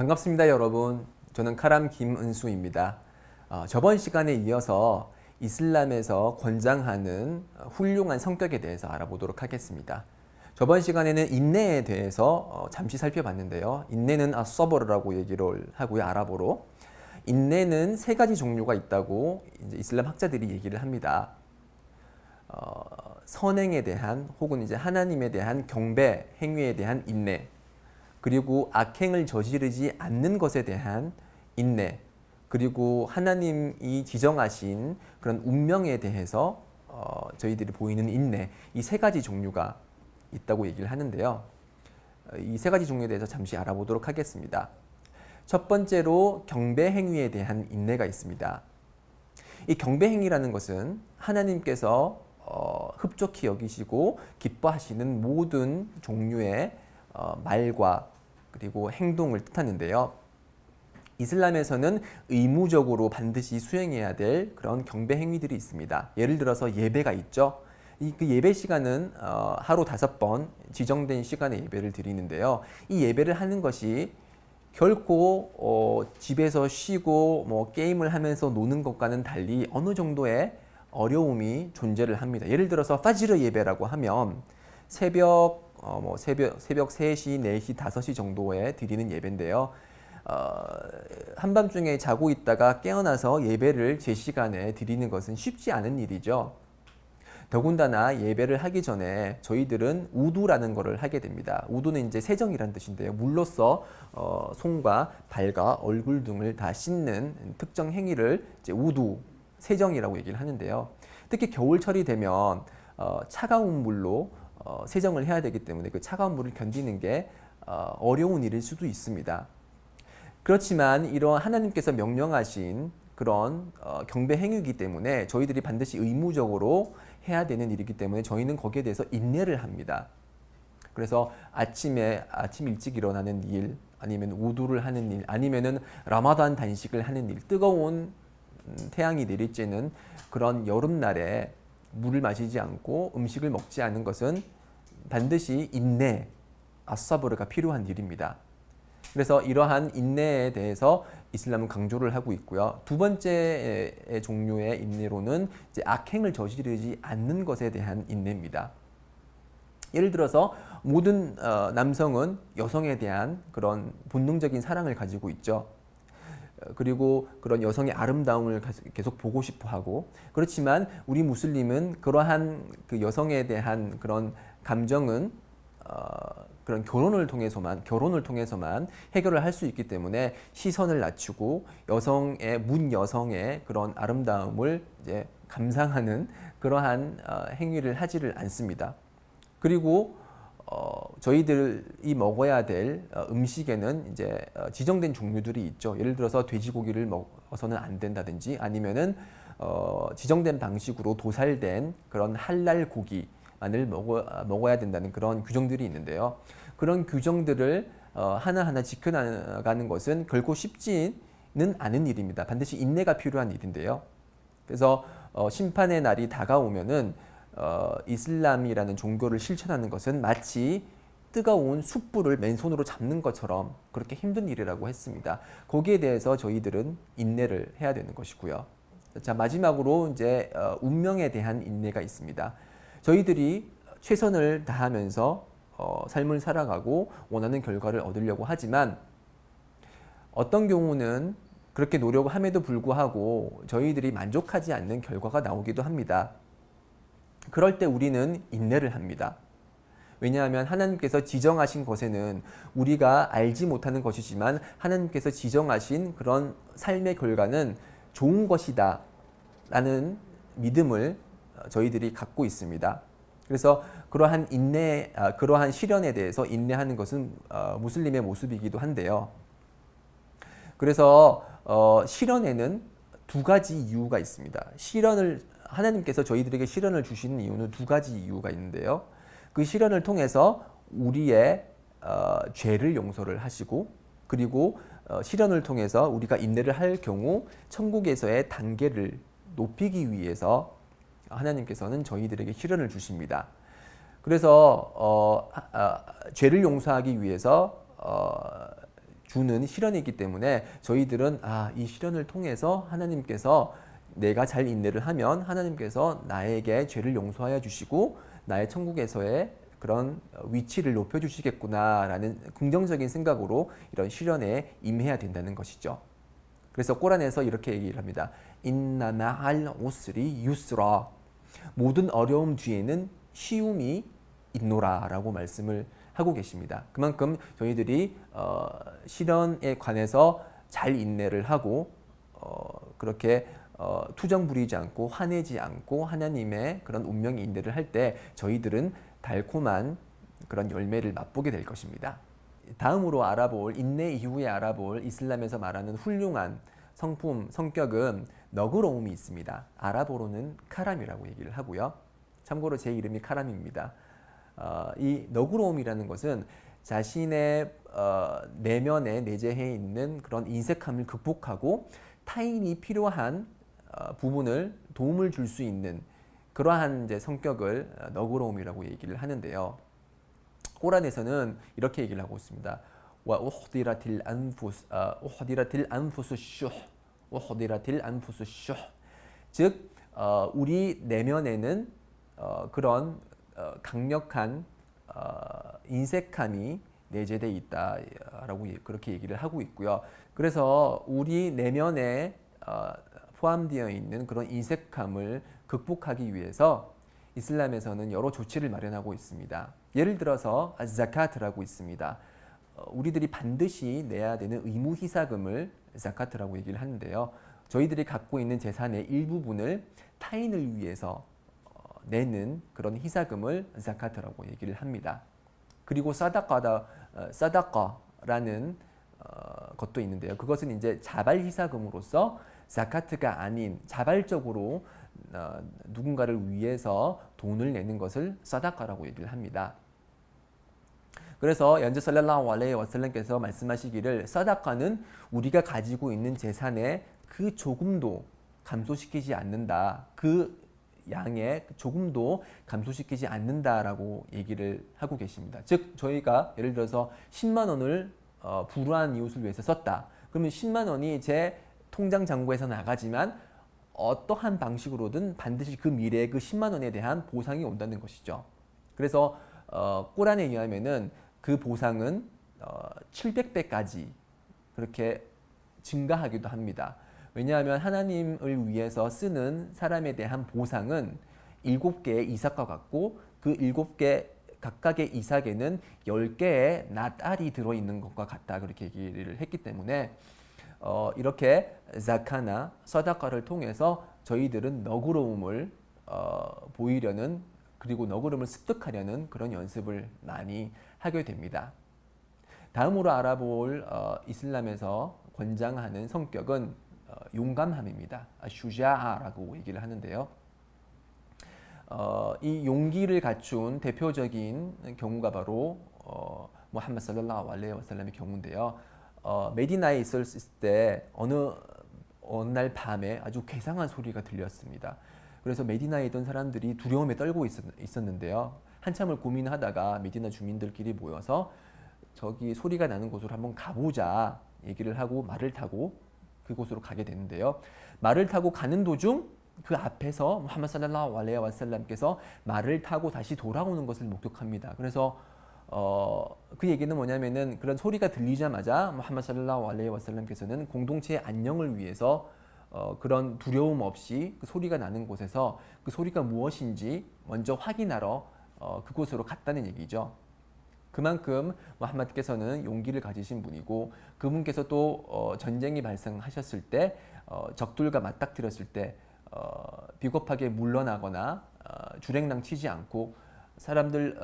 반갑습니다, 여러분. 저는 카람 김은수입니다. 저번 시간에 이어서 이슬람에서 권장하는 훌륭한 성격에 대해서 알아보도록 하겠습니다. 저번 시간에는 인내에 대해서 잠시 살펴봤는데요. 인내는 아서버르라고 얘기를 하고요, 아랍어로. 인내는 세 가지 종류가 있다고 이제 이슬람 학자들이 얘기를 합니다. 선행에 대한 혹은 이제 하나님에 대한 경배 행위에 대한 인내, 그리고 악행을 저지르지 않는 것에 대한 인내, 그리고 하나님이 지정하신 그런 운명에 대해서 저희들이 보이는 인내, 이 세 가지 종류가 있다고 얘기를 하는데요. 이 세 가지 종류에 대해서 잠시 알아보도록 하겠습니다. 첫 번째로 경배 행위에 대한 인내가 있습니다. 이 경배 행위라는 것은 하나님께서 흡족히 여기시고 기뻐하시는 모든 종류의 말과 그리고 행동을 뜻하는데요. 이슬람에서는 의무적으로 반드시 수행해야 될 그런 경배 행위들이 있습니다. 예를 들어서 예배가 있죠. 그 예배 시간은 하루 5번 지정된 시간에 예배를 드리는데요. 이 예배를 하는 것이 결코 집에서 쉬고 뭐 게임을 하면서 노는 것과는 달리 어느 정도의 어려움이 존재를 합니다. 예를 들어서 파지르 예배라고 하면 새벽 3시, 4시, 5시 정도에 드리는 예배인데요. 한밤중에 자고 있다가 깨어나서 예배를 제 시간에 드리는 것은 쉽지 않은 일이죠. 더군다나 예배를 하기 전에 저희들은 우두라는 것을 하게 됩니다. 우두는 이제 세정이란 뜻인데요. 물로써 손과 발과 얼굴 등을 다 씻는 특정 행위를 이제 우두, 세정이라고 얘기를 하는데요. 특히 겨울철이 되면 차가운 물로 세정을 해야 되기 때문에 그 차가운 물을 견디는 게 어려운 일일 수도 있습니다. 그렇지만 이런 하나님께서 명령하신 그런 경배 행위이기 때문에 저희들이 반드시 의무적으로 해야 되는 일이기 때문에 저희는 거기에 대해서 인내를 합니다. 그래서 아침 일찍 일어나는 일, 아니면 우두를 하는 일, 아니면은 라마단 단식을 하는 일, 뜨거운 태양이 내리쬐는 그런 여름날에 물을 마시지 않고 음식을 먹지 않는 것은 반드시 인내, 아사브르가 필요한 일입니다. 그래서 이러한 인내에 대해서 이슬람은 강조를 하고 있고요. 두 번째 종류의 인내로는 이제 악행을 저지르지 않는 것에 대한 인내입니다. 예를 들어서 모든 남성은 여성에 대한 그런 본능적인 사랑을 가지고 있죠. 그리고 그런 여성의 아름다움을 계속 보고 싶어 하고, 그렇지만 우리 무슬림은 그러한 그 여성에 대한 그런 감정은 그런 결혼을 통해서만 해결을 할 수 있기 때문에 시선을 낮추고 문 여성의 그런 아름다움을 이제 감상하는 그러한 행위를 하지를 않습니다. 그리고 저희들이 먹어야 될 음식에는 이제 지정된 종류들이 있죠. 예를 들어서 돼지고기를 먹어서는 안 된다든지, 아니면은 지정된 방식으로 도살된 그런 할랄 고기만을 먹어야 된다는 그런 규정들이 있는데요. 그런 규정들을 하나하나 지켜나가는 것은 결코 쉽지는 않은 일입니다. 반드시 인내가 필요한 일인데요. 그래서 심판의 날이 다가오면은 이슬람이라는 종교를 실천하는 것은 마치 뜨거운 숯불을 맨손으로 잡는 것처럼 그렇게 힘든 일이라고 했습니다. 거기에 대해서 저희들은 인내를 해야 되는 것이고요. 자, 마지막으로 이제 운명에 대한 인내가 있습니다. 저희들이 최선을 다하면서 삶을 살아가고 원하는 결과를 얻으려고 하지만 어떤 경우는 그렇게 노력함에도 불구하고 저희들이 만족하지 않는 결과가 나오기도 합니다. 그럴 때 우리는 인내를 합니다. 왜냐하면 하나님께서 지정하신 것에는 우리가 알지 못하는 것이지만 하나님께서 지정하신 그런 삶의 결과는 좋은 것이다 라는 믿음을 저희들이 갖고 있습니다. 그래서 그러한 시련에 대해서 인내하는 것은 무슬림의 모습이기도 한데요. 그래서 시련에는 두 가지 이유가 있습니다. 하나님께서 저희들에게 시련을 주시는 이유는 두 가지 이유가 있는데요. 그 시련을 통해서 우리의 죄를 용서를 하시고, 그리고 시련을 통해서 우리가 인내를 할 경우 천국에서의 단계를 높이기 위해서 하나님께서는 저희들에게 시련을 주십니다. 그래서 죄를 용서하기 위해서 주는 시련이기 때문에 저희들은 이 시련을 통해서 하나님께서 내가 잘 인내를 하면 하나님께서 나에게 죄를 용서하여 주시고 나의 천국에서의 그런 위치를 높여주시겠구나라는 긍정적인 생각으로 이런 시련에 임해야 된다는 것이죠. 그래서 꼬란에서 이렇게 얘기를 합니다. 인나 마알 우스리 유스라. 모든 어려움 뒤에는 쉬움이 있노라라고 말씀을 하고 계십니다. 그만큼 저희들이 시련에 관해서 잘 인내를 하고 그렇게 투정 부리지 않고 화내지 않고 하나님의 그런 운명의 인내를 할 때 저희들은 달콤한 그런 열매를 맛보게 될 것입니다. 다음으로 알아볼 인내 이후에 알아볼 이슬람에서 말하는 훌륭한 성품, 성격은 너그러움이 있습니다. 아랍어로는 카람이라고 얘기를 하고요. 참고로 제 이름이 카람입니다. 이 너그러움이라는 것은 자신의 내면에 내재해 있는 그런 인색함을 극복하고 타인이 필요한 부분을 도움을 줄 수 있는 그러한 이제 성격을 너그러움이라고 얘기를 하는데요. 꼬란에서는 이렇게 얘기를 하고 있습니다. 와 우흐디라틸 안푸스 슈 우흐디라틸 안푸스 슈. 즉 우리 내면에는 그런 강력한 인색함이 내재되어 있다라고 그렇게 얘기를 하고 있고요. 그래서 우리 내면에 포함되어 있는 그런 인색함을 극복하기 위해서 이슬람에서는 여러 조치를 마련하고 있습니다. 예를 들어서 자카트라고 있습니다. 우리들이 반드시 내야 되는 의무 희사금을 자카트라고 얘기를 하는데요. 저희들이 갖고 있는 재산의 일부분을 타인을 위해서 내는 그런 희사금을 자카트라고 얘기를 합니다. 그리고 사다카라는 것도 있는데요. 그것은 이제 자발 희사금으로서 자카트가 아닌 자발적으로 누군가를 위해서 돈을 내는 것을 사다카라고 얘기를 합니다. 그래서 연재 살랄라후 알레이히 와살람께서 말씀하시기를 사다카는 우리가 가지고 있는 재산의 그 조금도 감소시키지 않는다. 그 양의 조금도 감소시키지 않는다라고 얘기를 하고 계십니다. 즉 저희가 예를 들어서 10만 원을 불우한 이웃을 위해서 썼다. 그러면 10만 원이 제 통장 잔고에서 나가지만 어떠한 방식으로든 반드시 그 미래에 그 10만 원에 대한 보상이 온다는 것이죠. 그래서 꼬란에 의하면은 그 보상은 700배까지 그렇게 증가하기도 합니다. 왜냐하면 하나님을 위해서 쓰는 사람에 대한 보상은 7개의 이삭과 같고 그 7개 각각의 이삭에는 10개의 낫알이 들어있는 것과 같다 그렇게 얘기를 했기 때문에 이렇게 자카나 서다카를 통해서 저희들은 너그러움을 보이려는 그리고 너그러움을 습득하려는 그런 연습을 많이 하게 됩니다. 다음으로 알아볼 이슬람에서 권장하는 성격은 용감함입니다. 슈자아라고 얘기를 하는데요. 이 용기를 갖춘 대표적인 경우가 바로 무함마드 살랄라후 알레이히 와살람의 경우인데요. 메디나에 있었을 때 어느 날 밤에 아주 괴상한 소리가 들렸습니다. 그래서 메디나에 있던 사람들이 두려움에 떨고 있었는데요. 한참을 고민하다가 메디나 주민들끼리 모여서 저기 소리가 나는 곳으로 한번 가보자 얘기를 하고 말을 타고 그곳으로 가게 되는데요. 말을 타고 가는 도중 그 앞에서 무함마드 살랄라후 알레이히 와살람께서 말을 타고 다시 돌아오는 것을 목격합니다. 그래서 그 얘기는 뭐냐면은 그런 소리가 들리자마자 무함마드 살랄라후 알레이히 와살람께서는 공동체의 안녕을 위해서 그런 두려움 없이 그 소리가 나는 곳에서 그 소리가 무엇인지 먼저 확인하러 그곳으로 갔다는 얘기죠. 그만큼 무함마드께서는 용기를 가지신 분이고 그분께서 또 전쟁이 발생하셨을 때 적들과 맞닥뜨렸을 때 비겁하게 물러나거나 주랭랑 치지 않고 사람들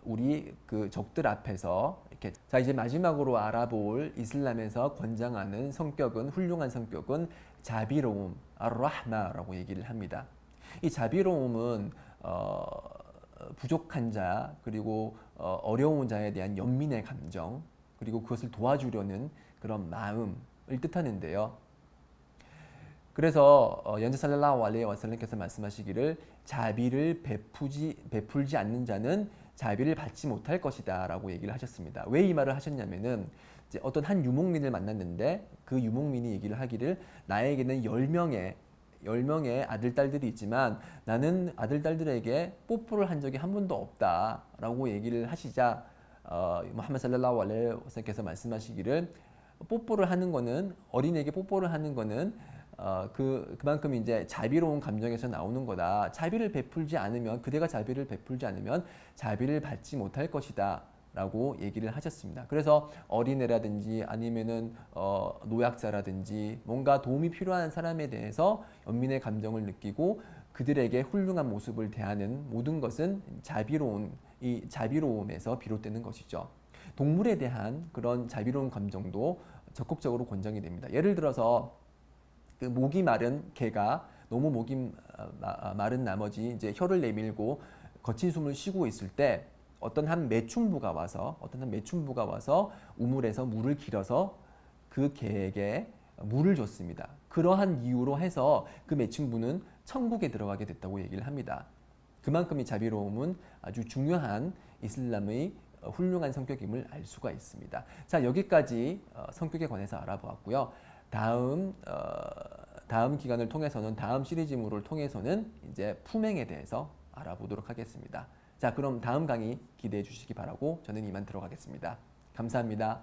우리 그 적들 앞에서 이렇게 자 이제 마지막으로 알아볼 이슬람에서 권장하는 성격은 훌륭한 성격은 자비로움 ar-rahma라고 얘기를 합니다. 이 자비로움은 부족한 자 그리고 어려운 자에 대한 연민의 감정 그리고 그것을 도와주려는 그런 마음을 뜻하는데요. 그래서 연재 살랄라후 알레이히 와살람께서 말씀하시기를 자비를 베풀지 않는 자는 자비를 받지 못할 것이다라고 얘기를 하셨습니다. 왜 이 말을 하셨냐면은 이제 어떤 한 유목민을 만났는데 그 유목민이 얘기를 하기를 나에게는 10명의 아들, 딸들이 있지만 나는 아들, 딸들에게 뽀뽀를 한 적이 한 번도 없다라고 얘기를 하시자 무함마드 살랄라후 알레이히 와살lam께서 말씀하시기를 뽀뽀를 하는 거는 어린이에게 뽀뽀를 하는 거는 그만큼 이제 자비로운 감정에서 나오는 거다. 자비를 베풀지 않으면 그대가 자비를 베풀지 않으면 자비를 받지 못할 것이다. 라고 얘기를 하셨습니다. 그래서 어린애라든지 아니면은 노약자라든지 뭔가 도움이 필요한 사람에 대해서 연민의 감정을 느끼고 그들에게 훌륭한 모습을 대하는 모든 것은 이 자비로움에서 비롯되는 것이죠. 동물에 대한 그런 자비로운 감정도 적극적으로 권장이 됩니다. 예를 들어서 그 목이 마른 개가 너무 목이 마른 나머지 이제 혀를 내밀고 거친 숨을 쉬고 있을 때 어떤 한 매춘부가 와서 우물에서 물을 길어서 그 개에게 물을 줬습니다. 그러한 이유로 해서 그 매춘부는 천국에 들어가게 됐다고 얘기를 합니다. 그만큼 이 자비로움은 아주 중요한 이슬람의 훌륭한 성격임을 알 수가 있습니다. 자, 여기까지 성격에 관해서 알아보았고요. 다음 기간을 통해서는 다음 시리즈물을 통해서는 이제 품행에 대해서 알아보도록 하겠습니다. 자, 그럼 다음 강의 기대해 주시기 바라고 저는 이만 들어가겠습니다. 감사합니다.